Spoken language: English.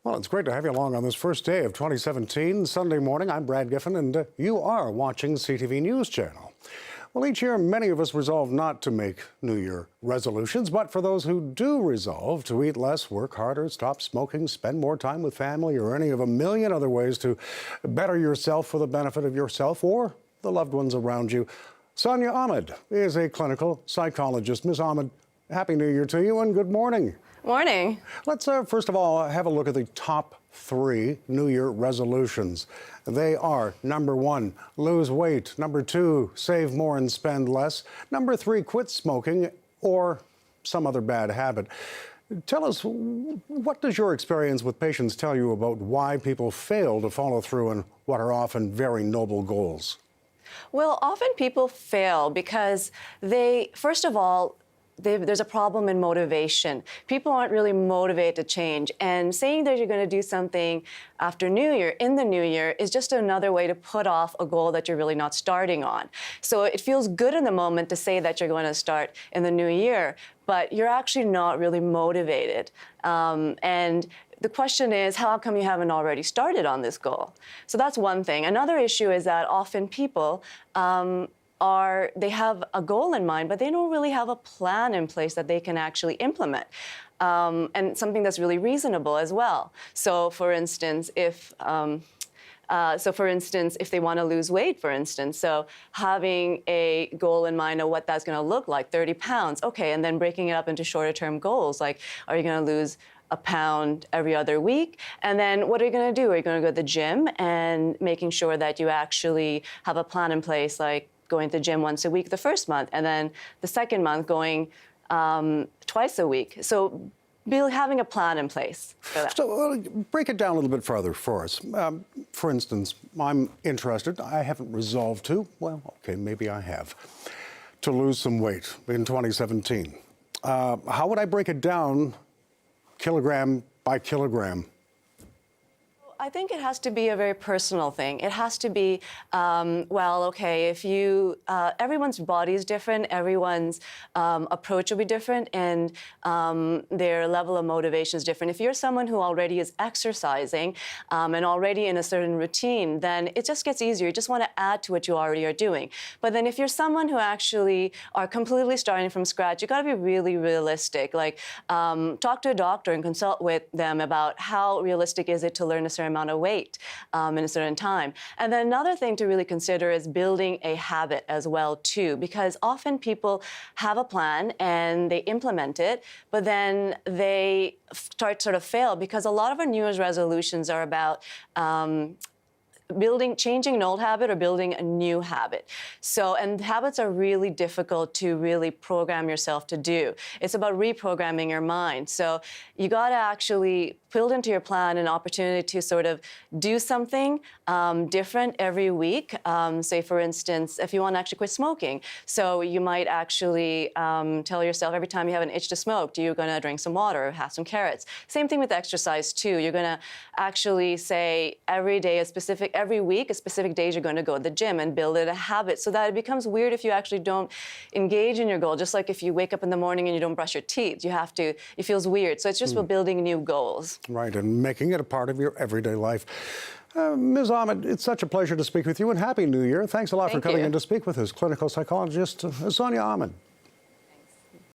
Well, it's great to have you along on this first day of 2017, Sunday morning. I'm Brad Giffen, and you are watching CTV News Channel. Well, each year, many of us resolve not to make New Year resolutions, but for those who do resolve to eat less, work harder, stop smoking, spend more time with family, or any of a million other ways to better yourself for the benefit of yourself or the loved ones around you, Saunia Ahmad is a clinical psychologist. Ms. Ahmad, Happy New Year to you and good morning. Morning. Let's first of all have a look at the top 3 New Year resolutions. They are: number 1, lose weight; number 2, save more and spend less; number 3, quit smoking or some other bad habit. Tell us, what does your experience with patients tell you about why people fail to follow through on what are often very noble goals? Well, often people fail because first of all, there's a problem in motivation. People aren't really motivated to change. And saying that you're going to do something after New Year, in the New Year, is just another way to put off a goal that you're really not starting on. So it feels good in the moment to say that you're going to start in the New Year, but you're actually not really motivated. And the question is, how come you haven't already started on this goal? So that's one thing. Another issue is that often people they have a goal in mind, but they don't really have a plan in place that they can actually implement. And something that's really reasonable as well. So for instance, if they want to lose weight, for instance, so having a goal in mind of what that's going to look like, 30 pounds, okay, and then breaking it up into shorter term goals, like, are you going to lose a pound every other week? And then what are you going to do? Are you going to go to the gym and making sure that you actually have a plan in place, like going to the gym once a week the first month, and then the second month going twice a week. So having a plan in place for that. So break it down a little bit further for us. For instance, I'm interested, I haven't resolved to, well, okay, maybe I have, to lose some weight in 2017. How would I break it down kilogram by kilogram? I think it has to be a very personal thing. It has to be, well, okay, if everyone's body is different, everyone's approach will be different, and their level of motivation is different. If you're someone who already is exercising and already in a certain routine, then it just gets easier. You just want to add to what you already are doing. But then if you're someone who actually are completely starting from scratch, you got to be really realistic. Like, talk to a doctor and consult with them about how realistic is it to learn a certain amount of weight in a certain time. And then another thing to really consider is building a habit as well too, because often people have a plan and they implement it, but then they start sort of fail, because a lot of our New Year's resolutions are about changing an old habit or building a new habit. So, and habits are really difficult to really program yourself to do. It's about reprogramming your mind. So you got to actually build into your plan an opportunity to sort of do something different every week. Say, for instance, if you want to actually quit smoking. So you might actually tell yourself every time you have an itch to smoke, you're going to drink some water or have some carrots. Same thing with exercise too. You're going to actually say every week, a specific days you're going to go to the gym and build it a habit, so that it becomes weird if you actually don't engage in your goal. Just like if you wake up in the morning and you don't brush your teeth, it feels weird. So it's just about building new goals. Right, and making it a part of your everyday life. Ms. Ahmad, it's such a pleasure to speak with you, and Happy New Year. Thanks a lot for coming in to speak with us. Clinical psychologist Saunia Ahmad.